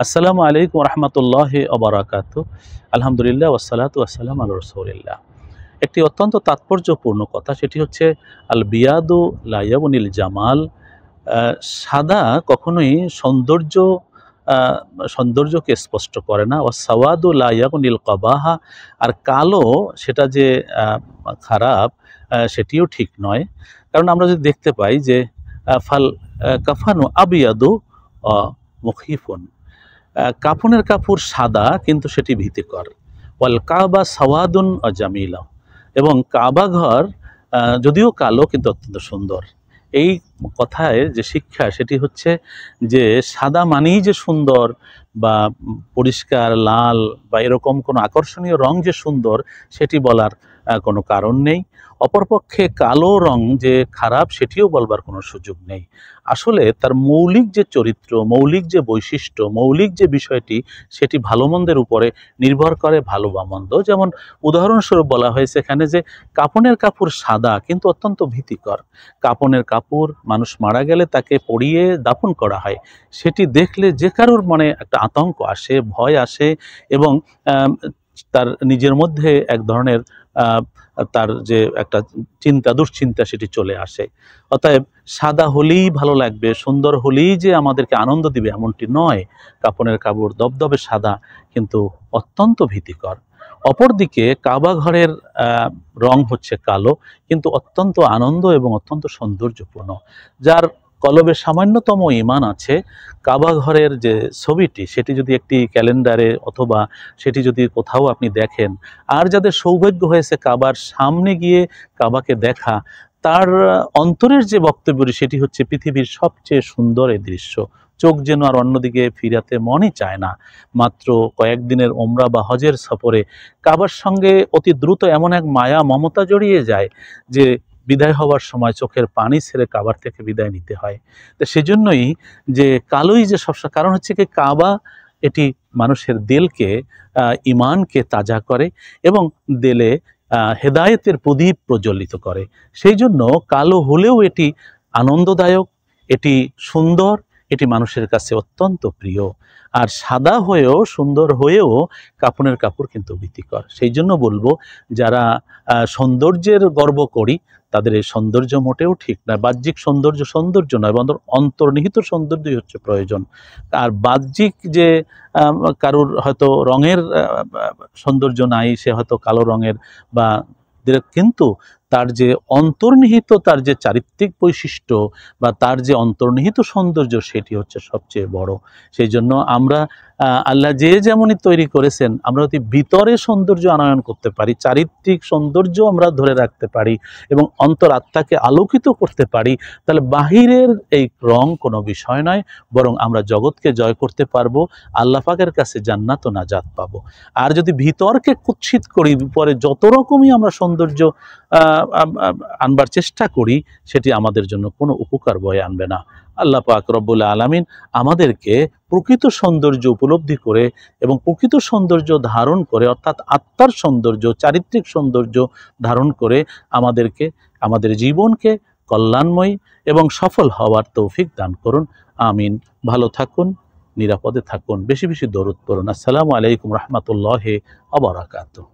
আসসালামু আলাইকুম রহমতুল্লাহি ওয়া বারাকাতুহু। আলহামদুলিল্লাহ ওয়াসসালাতু ওয়াসসালামু আলা রাসূলিল্লাহ। একটি অত্যন্ত তাৎপর্যপূর্ণ কথা, সেটি হচ্ছে আল বিয়াদু লা ইয়াবনিল জামাল। সাদা কখনোই আ সৌন্দর্যকে স্পষ্ট করে না। ওয়াস সাওয়াদু লা ইয়াবনিল কাবাহা। আর কালো সেটা যে আ খারাপ, সেটিও ঠিক নয়। কারণ আমরা যদি দেখতে পাই যে ফাল কাফানু আবিয়াদু অ মুখিফুন। কাফনের কাপড় সাদা কিন্তু সেটি ভীতিকর। ওয়াল কাবা সাওয়াদুন জামিলা। এবং কাবা ঘর যদিও কালো কিন্তু অত্যন্ত সুন্দর। এই কথায় যে শিক্ষা সেটি হচ্ছে যে সাদা মানেই যে সুন্দর বা পরিষ্কার লাল বা এরকম কোনো আকর্ষণীয় রং যে সুন্দর সেটি বলার কোনো কারণ নেই। অপরপক্ষে কালো রং যে খারাপ সেটিও বলবার কোনো সুযোগ নেই। আসলে তার মৌলিক যে চরিত্র, মৌলিক যে বৈশিষ্ট্য, মৌলিক যে বিষয়টি সেটি ভালো মন্দের উপরে নির্ভর করে, ভালো বা মন্দ। যেমন উদাহরণস্বরূপ বলা হয়েছে এখানে যে কাফনের কাপড় সাদা কিন্তু অত্যন্ত ভীতিকর। কাফনের কাপড় মানুষ মারা গেলে তাকে পরিয়ে দাফন করা হয়, সেটি দেখলে যে কারোর মনে একটা আতঙ্ক আসে, ভয় আসে এবং তার নিজের মধ্যে এক ধরনের তার যে একটা দুশ্চিন্তা সেটি চলে আসে। অতএব সাদা হলেই ভালো লাগবে, সুন্দর হলেই যে আমাদেরকে আনন্দ দিবে এমনটি নয়। কাফনের কাপড় দবদবে সাদা কিন্তু অত্যন্ত ভীতিকর। অপরদিকে কাবা ঘরের রং হচ্ছে কালো কিন্তু অত্যন্ত আনন্দ এবং অত্যন্ত সৌন্দর্যপূর্ণ। যার কলবে সামান্যতম ঈমান আছে, কাবা ঘরের যে ছবিটি সেটি যদি একটি ক্যালেন্ডারে অথবা সেটি যদি কোথাও আপনি দেখেন, আর যাদের সৌভাগ্য হয়েছে কাবার সামনে গিয়ে কাবাকে দেখা, তার অন্তরের যে বক্তব্যটি সেটি হচ্ছে পৃথিবীর সবচেয়ে সুন্দর এই দৃশ্য। চোখ যেন আর অন্যদিকে ফিরাতে মনই চায় না। মাত্র কয়েকদিনের ওমরা বা হজের সফরে কাবার সঙ্গে অতি দ্রুত এমন এক মায়া মমতা জড়িয়ে যায় যে বিদায় হওয়ার সময় চোখের পানি ছেড়ে কাবার থেকে বিদায় নিতে হয়। তো সেজন্যই যে কালোই যে সবসময়, কারণ হচ্ছে কি কাবা এটি মানুষের দিলকে, ইমানকে তাজা করে এবং দিলে হেদায়েতের প্রদীপ প্রজ্বলিত করে। সেই জন্য কালো হলেও এটি আনন্দদায়ক, এটি সুন্দর, এটি মানুষের কাছে অত্যন্ত প্রিয়। আর সাদা হয়েও, সুন্দর হয়েও কাফনের কাপড় কিন্তু ভীতিকর। সেই জন্য বলবো, যারা সৌন্দর্যের গর্ব করি তাদের এই সৌন্দর্য মোটেও ঠিক না। বাহ্যিক সৌন্দর্য সৌন্দর্য নয়, বরং অন্তর্নিহিত সৌন্দর্যই হচ্ছে প্রয়োজন। আর বাহ্যিক যে কারুর হয়তো রঙের সৌন্দর্য নাই, সে হয়তো কালো রঙের বা, কিন্তু তার যে অন্তর্নিহিত, তার যে চারিত্রিক বৈশিষ্ট্য বা তার যে অন্তর্নিহিত সৌন্দর্য সেটি হচ্ছে সবচেয়ে বড়। সেই জন্য আমরা আল্লাহ যে যেমনই তৈরি করেছেন, আমরা যদি ভিতরে সৌন্দর্য আনয়ন করতে পারি, চারিত্রিক সৌন্দর্য আমরা ধরে রাখতে পারি এবং অন্তরাত্মাকে আলোকিত করতে পারি, তাহলে বাহিরের এই রং কোনো বিষয় নয়, বরং আমরা জগৎকে জয় করতে পারবো, আল্লাহ পাকের কাছে জান্নাত ও নাজাত পাবো। আর যদি ভিতরকে কুৎসিত করি, পরে যত রকমই আমরা সৌন্দর্য আনবার চেষ্টা করি, সেটি আমাদের জন্য কোনো উপকার বয়ে আনবে না। আল্লাহ পাক রব্বুল আলামিন আমাদেরকে প্রকৃত সৌন্দর্য উপলব্ধি করে এবং প্রকৃত সৌন্দর্য ধারণ করে, অর্থাৎ আত্মার সৌন্দর্য, চারিত্রিক সৌন্দর্য ধারণ করে আমাদেরকে, আমাদের জীবনকে কল্যাণময় এবং সফল হওয়ার তৌফিক দান করুন। আমিন। ভালো থাকুন, নিরাপদে থাকুন, বেশি বেশি দরুদ পড়ুন। আসসালামু আলাইকুম রহমতুল্লাহি ওয়া বারাকাতুহু।